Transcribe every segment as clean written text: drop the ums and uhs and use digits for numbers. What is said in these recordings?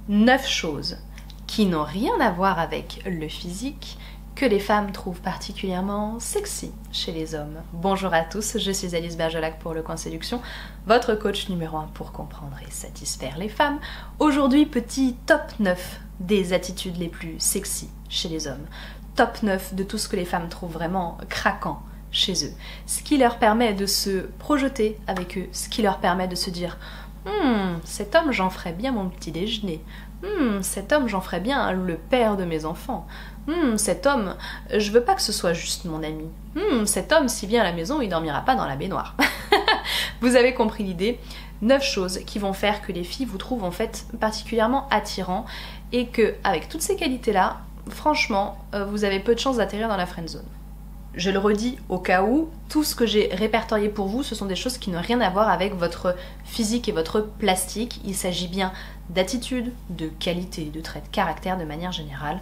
9 choses qui n'ont rien à voir avec le physique que les femmes trouvent particulièrement sexy chez les hommes. Bonjour à tous, je suis Alice Bergelac pour Le Coin Séduction, votre coach numéro 1 pour comprendre et satisfaire les femmes. Aujourd'hui, petit top 9 des attitudes les plus sexy chez les hommes. Top 9 de tout ce que les femmes trouvent vraiment craquant chez eux. Ce qui leur permet de se projeter avec eux, ce qui leur permet de se dire cet homme, j'en ferais bien mon petit déjeuner. Cet homme, j'en ferais bien le père de mes enfants. Cet homme, je veux pas que ce soit juste mon ami. Cet homme, s'il vient à la maison, il dormira pas dans la baignoire. Vous avez compris l'idée. 9 choses qui vont faire que les filles vous trouvent en fait particulièrement attirant et que, avec toutes ces qualités-là, franchement, vous avez peu de chances d'atterrir dans la friendzone. Je le redis au cas où, tout ce que j'ai répertorié pour vous, ce sont des choses qui n'ont rien à voir avec votre physique et votre plastique. Il s'agit bien d'attitude, de qualité, de traits de caractère de manière générale.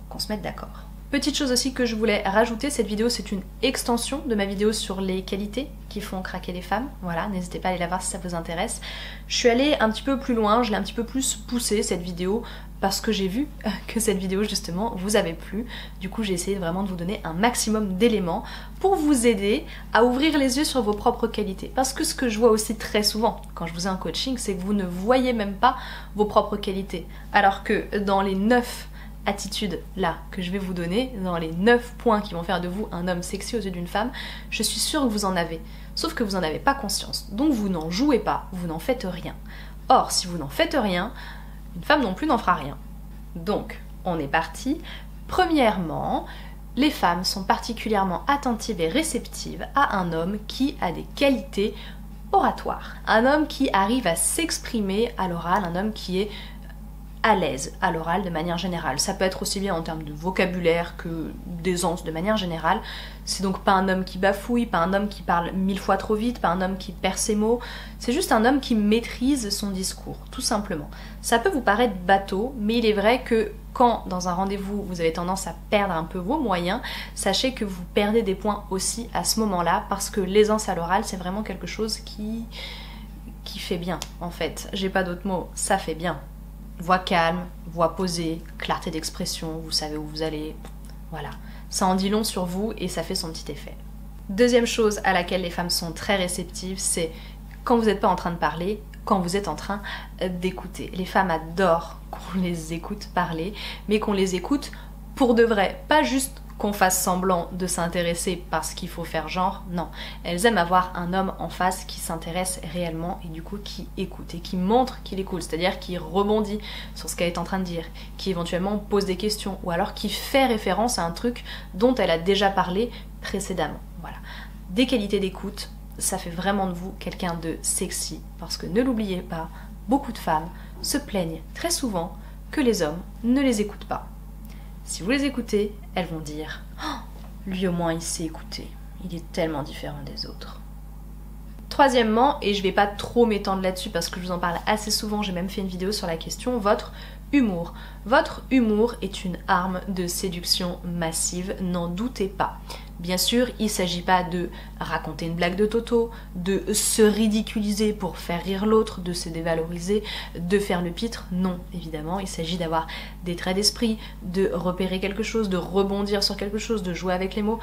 Qu'on se mette d'accord. Petite chose aussi que je voulais rajouter, cette vidéo c'est une extension de ma vidéo sur les qualités qui font craquer les femmes. Voilà, n'hésitez pas à aller la voir si ça vous intéresse. Je suis allée un petit peu plus loin, je l'ai un petit peu plus poussée cette vidéo parce que j'ai vu que cette vidéo justement vous avait plu. Du coup j'ai essayé vraiment de vous donner un maximum d'éléments pour vous aider à ouvrir les yeux sur vos propres qualités. Parce que ce que je vois aussi très souvent quand je vous ai en coaching, c'est que vous ne voyez même pas vos propres qualités. Alors que dans les 9 attitudes là que je vais vous donner, dans les 9 points qui vont faire de vous un homme sexy aux yeux d'une femme, je suis sûre que vous en avez. Sauf que vous n'en avez pas conscience. Donc vous n'en jouez pas, vous n'en faites rien. Or, si vous n'en faites rien, une femme non plus n'en fera rien. Donc, on est parti. Premièrement, les femmes sont particulièrement attentives et réceptives à un homme qui a des qualités oratoires. Un homme qui arrive à s'exprimer à l'oral, un homme qui est à l'aise à l'oral de manière générale. Ça peut être aussi bien en termes de vocabulaire que d'aisance de manière générale. C'est donc pas un homme qui bafouille, pas un homme qui parle 1000 fois trop vite, pas un homme qui perd ses mots. C'est juste un homme qui maîtrise son discours, tout simplement. Ça peut vous paraître bateau, mais il est vrai que quand dans un rendez-vous vous avez tendance à perdre un peu vos moyens, sachez que vous perdez des points aussi à ce moment-là parce que l'aisance à l'oral c'est vraiment quelque chose qui fait bien en fait. J'ai pas d'autres mots, ça fait bien. Voix calme, voix posée, clarté d'expression, vous savez où vous allez, voilà. Ça en dit long sur vous et ça fait son petit effet. Deuxième chose à laquelle les femmes sont très réceptives, c'est quand vous n'êtes pas en train de parler, quand vous êtes en train d'écouter. Les femmes adorent qu'on les écoute parler, mais qu'on les écoute pour de vrai, pas juste qu'on fasse semblant de s'intéresser parce qu'il faut faire genre, non. Elles aiment avoir un homme en face qui s'intéresse réellement et du coup qui écoute et qui montre qu'il écoute, c'est-à-dire qui rebondit sur ce qu'elle est en train de dire, qui éventuellement pose des questions ou alors qui fait référence à un truc dont elle a déjà parlé précédemment. Voilà. Des qualités d'écoute, ça fait vraiment de vous quelqu'un de sexy parce que ne l'oubliez pas, beaucoup de femmes se plaignent très souvent que les hommes ne les écoutent pas. Si vous les écoutez, elles vont dire oh, lui au moins il sait écouter, il est tellement différent des autres. Troisièmement, et je vais pas trop m'étendre là-dessus parce que je vous en parle assez souvent, j'ai même fait une vidéo sur la question, votre humour. Votre humour est une arme de séduction massive, n'en doutez pas. Bien sûr, il ne s'agit pas de raconter une blague de Toto, de se ridiculiser pour faire rire l'autre, de se dévaloriser, de faire le pitre. Non, évidemment, il s'agit d'avoir des traits d'esprit, de repérer quelque chose, de rebondir sur quelque chose, de jouer avec les mots.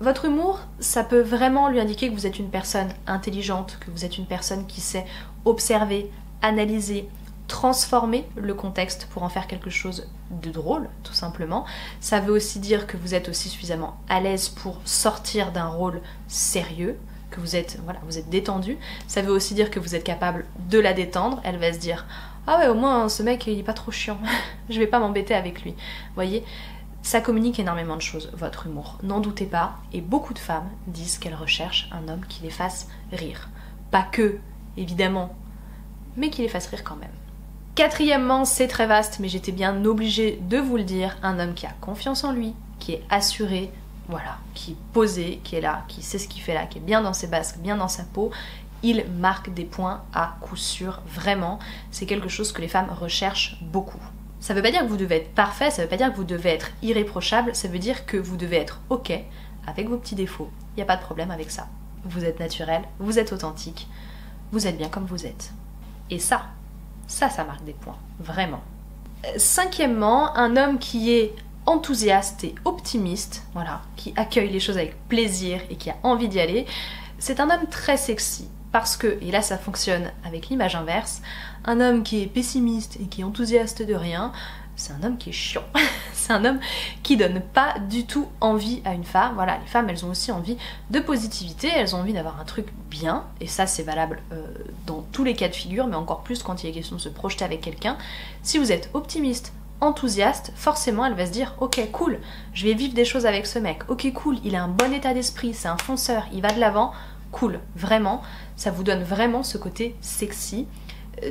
Votre humour, ça peut vraiment lui indiquer que vous êtes une personne intelligente, que vous êtes une personne qui sait observer, analyser, transformer le contexte pour en faire quelque chose de drôle, tout simplement. Ça veut aussi dire que vous êtes aussi suffisamment à l'aise pour sortir d'un rôle sérieux, que vous êtes, voilà, vous êtes détendu. Ça veut aussi dire que vous êtes capable de la détendre. Elle va se dire « Ah ouais, au moins ce mec il est pas trop chiant, je vais pas m'embêter avec lui. » Vous voyez, ça communique énormément de choses, votre humour. N'en doutez pas, et beaucoup de femmes disent qu'elles recherchent un homme qui les fasse rire. Pas que, évidemment, mais qui les fasse rire quand même. Quatrièmement, c'est très vaste, mais j'étais bien obligée de vous le dire, un homme qui a confiance en lui, qui est assuré, voilà, qui est posé, qui est là, qui sait ce qu'il fait là, qui est bien dans ses basques, bien dans sa peau, il marque des points à coup sûr, vraiment. C'est quelque chose que les femmes recherchent beaucoup. Ça veut pas dire que vous devez être parfait, ça veut pas dire que vous devez être irréprochable, ça veut dire que vous devez être ok avec vos petits défauts. Il n'y a pas de problème avec ça. Vous êtes naturel, vous êtes authentique, vous êtes bien comme vous êtes. Et ça, Ça marque des points, vraiment. Cinquièmement, un homme qui est enthousiaste et optimiste, voilà, qui accueille les choses avec plaisir et qui a envie d'y aller, c'est un homme très sexy. Parce que, et là ça fonctionne avec l'image inverse, un homme qui est pessimiste et qui est enthousiaste de rien, c'est un homme qui est chiant. C'est un homme qui donne pas du tout envie à une femme. Voilà, les femmes, elles ont aussi envie de positivité, elles ont envie d'avoir un truc bien, et ça c'est valable dans tous les cas de figure, mais encore plus quand il est question de se projeter avec quelqu'un. Si vous êtes optimiste, enthousiaste, forcément elle va se dire ok cool, je vais vivre des choses avec ce mec, ok cool, il a un bon état d'esprit, c'est un fonceur, il va de l'avant, cool, vraiment, ça vous donne vraiment ce côté sexy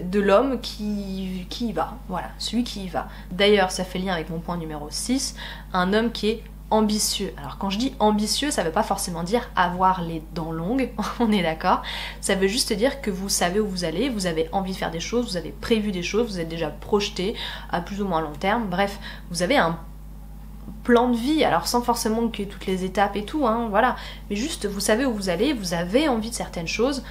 de l'homme qui y va, voilà, celui qui y va. D'ailleurs, ça fait lien avec mon point numéro 6, un homme qui est ambitieux. Alors quand je dis ambitieux, ça veut pas forcément dire avoir les dents longues, on est d'accord, ça veut juste dire que vous savez où vous allez, vous avez envie de faire des choses, vous avez prévu des choses, vous êtes déjà projeté à plus ou moins long terme, bref, vous avez un plan de vie, alors sans forcément qu'il y ait toutes les étapes et tout, hein, voilà, mais juste vous savez où vous allez, vous avez envie de certaines choses,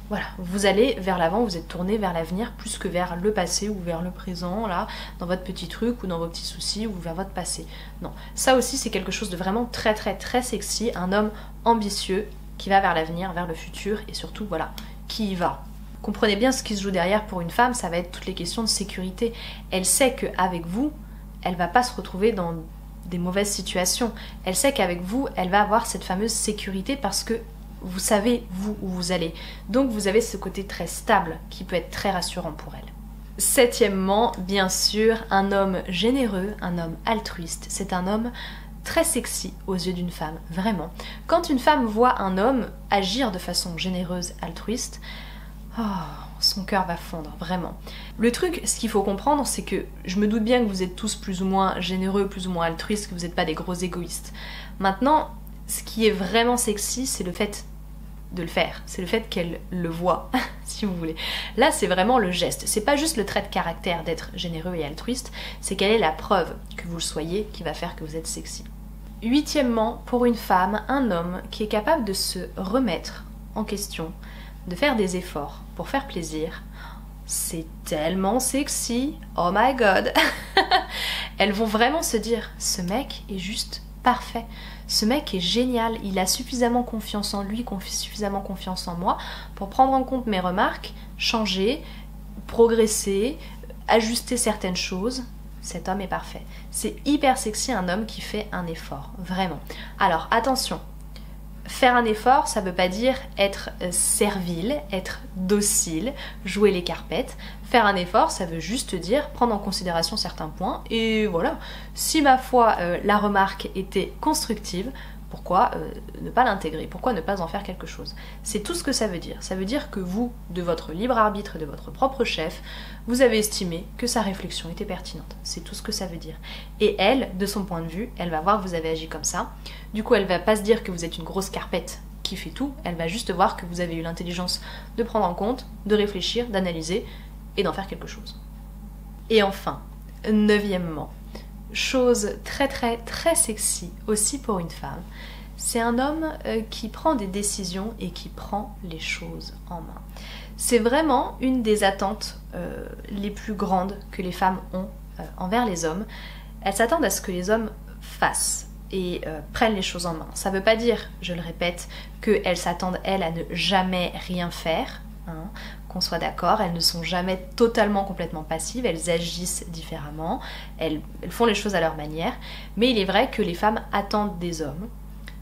voilà, vous allez vers l'avant, vous êtes tourné vers l'avenir plus que vers le passé ou vers le présent, là, dans votre petit truc ou dans vos petits soucis ou vers votre passé. Non, ça aussi c'est quelque chose de vraiment très très très sexy, un homme ambitieux qui va vers l'avenir, vers le futur et surtout, voilà, qui y va. Comprenez bien ce qui se joue derrière pour une femme, ça va être toutes les questions de sécurité. Elle sait qu'avec vous, elle va pas se retrouver dans des mauvaises situations. Elle sait qu'avec vous, elle va avoir cette fameuse sécurité parce que vous savez, vous, où vous allez. Donc vous avez ce côté très stable qui peut être très rassurant pour elle. Septièmement, bien sûr, un homme généreux, un homme altruiste. C'est un homme très sexy aux yeux d'une femme, vraiment. Quand une femme voit un homme agir de façon généreuse, altruiste, oh, son cœur va fondre, vraiment. Le truc, ce qu'il faut comprendre, c'est que je me doute bien que vous êtes tous plus ou moins généreux, plus ou moins altruistes, que vous n'êtes pas des gros égoïstes. Maintenant, ce qui est vraiment sexy, c'est le fait de le faire, c'est le fait qu'elle le voit, si vous voulez. Là, c'est vraiment le geste, c'est pas juste le trait de caractère d'être généreux et altruiste, c'est quelle est la preuve que vous le soyez qui va faire que vous êtes sexy. Huitièmement, pour une femme, un homme qui est capable de se remettre en question, de faire des efforts pour faire plaisir, c'est tellement sexy, oh my god. Elles vont vraiment se dire, ce mec est juste parfait. Ce mec est génial, il a suffisamment confiance en lui, suffisamment confiance en moi pour prendre en compte mes remarques, changer, progresser, ajuster certaines choses. Cet homme est parfait. C'est hyper sexy un homme qui fait un effort, vraiment. Alors attention, faire un effort, ça veut pas dire être servile, être docile, jouer les carpettes. Faire un effort, ça veut juste dire prendre en considération certains points. Et voilà, si ma foi, la remarque était constructive, pourquoi ne pas l'intégrer? Pourquoi ne pas en faire quelque chose? C'est tout ce que ça veut dire. Ça veut dire que vous, de votre libre arbitre et de votre propre chef, vous avez estimé que sa réflexion était pertinente. C'est tout ce que ça veut dire. Et elle, de son point de vue, elle va voir que vous avez agi comme ça. Du coup, elle va pas se dire que vous êtes une grosse carpette qui fait tout. Elle va juste voir que vous avez eu l'intelligence de prendre en compte, de réfléchir, d'analyser et d'en faire quelque chose. Et enfin, neuvièmement, chose très très très sexy aussi pour une femme, c'est un homme qui prend des décisions et qui prend les choses en main. C'est vraiment une des attentes les plus grandes que les femmes ont envers les hommes. Elles s'attendent à ce que les hommes fassent et prennent les choses en main. Ça veut pas dire, je le répète, qu'elles s'attendent, elles, à ne jamais rien faire, hein, qu'on soit d'accord, elles ne sont jamais totalement complètement passives, elles agissent différemment, elles font les choses à leur manière, mais il est vrai que les femmes attendent des hommes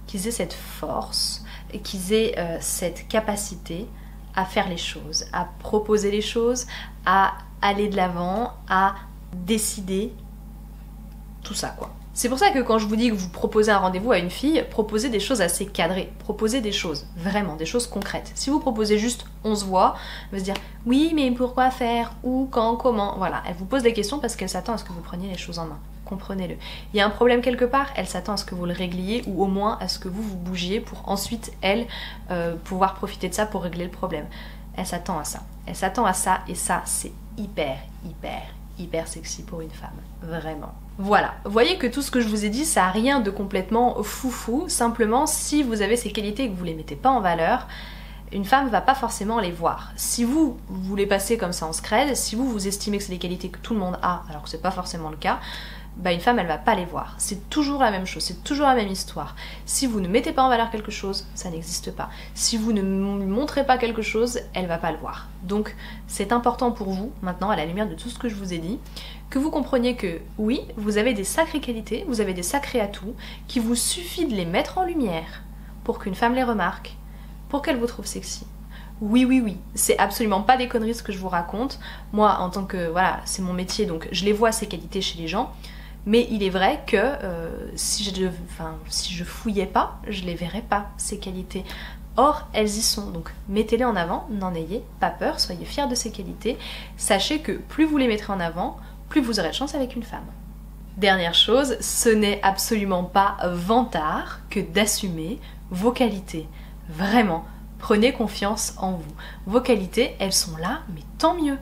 qu'ils aient cette force, qu'ils aient cette capacité à faire les choses, à proposer les choses, à aller de l'avant, à décider, tout ça quoi. C'est pour ça que quand je vous dis que vous proposez un rendez-vous à une fille, proposez des choses assez cadrées, proposez des choses, vraiment, des choses concrètes. Si vous proposez juste on se voit, elle va se dire oui mais pourquoi faire, où, quand, comment, voilà. Elle vous pose des questions parce qu'elle s'attend à ce que vous preniez les choses en main, comprenez-le. Il y a un problème quelque part, elle s'attend à ce que vous le régliez ou au moins à ce que vous bougiez pour ensuite elle pouvoir profiter de ça pour régler le problème. Elle s'attend à ça, et ça c'est hyper sexy pour une femme, vraiment. Voilà, vous voyez que tout ce que je vous ai dit, ça n'a rien de complètement foufou, simplement si vous avez ces qualités et que vous ne les mettez pas en valeur, une femme va pas forcément les voir. Si vous voulez passer comme ça en scred, si vous estimez que c'est des qualités que tout le monde a, alors que c'est pas forcément le cas, bah une femme elle va pas les voir. C'est toujours la même chose, c'est toujours la même histoire. Si vous ne mettez pas en valeur quelque chose, ça n'existe pas. Si vous ne lui montrez pas quelque chose, elle va pas le voir. Donc c'est important pour vous, maintenant à la lumière de tout ce que je vous ai dit, que vous compreniez que oui, vous avez des sacrées qualités, vous avez des sacrés atouts, qu'il vous suffit de les mettre en lumière pour qu'une femme les remarque, pour qu'elle vous trouve sexy. Oui, c'est absolument pas des conneries ce que je vous raconte. Moi, en tant que, voilà, c'est mon métier, donc je les vois ces qualités chez les gens. Mais il est vrai que si je fouillais pas, je les verrais pas, ces qualités. Or, elles y sont, donc mettez-les en avant, n'en ayez pas peur, soyez fiers de ces qualités. Sachez que plus vous les mettrez en avant, plus vous aurez de chance avec une femme. Dernière chose, ce n'est absolument pas vantard que d'assumer vos qualités. Vraiment, prenez confiance en vous. Vos qualités, elles sont là, mais tant mieux.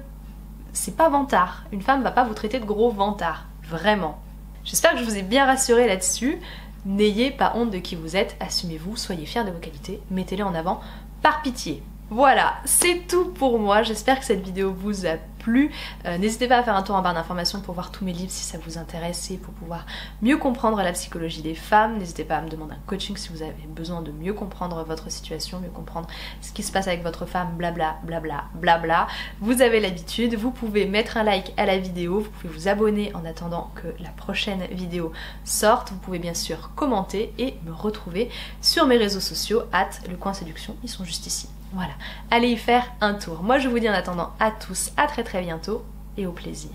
C'est pas vantard. Une femme va pas vous traiter de gros vantard. Vraiment. J'espère que je vous ai bien rassuré là-dessus. N'ayez pas honte de qui vous êtes, assumez-vous, soyez fiers de vos qualités, mettez-les en avant par pitié. Voilà, c'est tout pour moi, j'espère que cette vidéo vous a plu. N'hésitez pas à faire un tour en barre d'informations pour voir tous mes livres si ça vous intéresse et pour pouvoir mieux comprendre la psychologie des femmes. N'hésitez pas à me demander un coaching si vous avez besoin de mieux comprendre votre situation, mieux comprendre ce qui se passe avec votre femme, blabla, blabla, blabla. Vous avez l'habitude, vous pouvez mettre un like à la vidéo, vous pouvez vous abonner en attendant que la prochaine vidéo sorte. Vous pouvez bien sûr commenter et me retrouver sur mes réseaux sociaux, @lecoinséduction, ils sont juste ici. Voilà, allez y faire un tour. Moi je vous dis en attendant à tous, à très bientôt et au plaisir.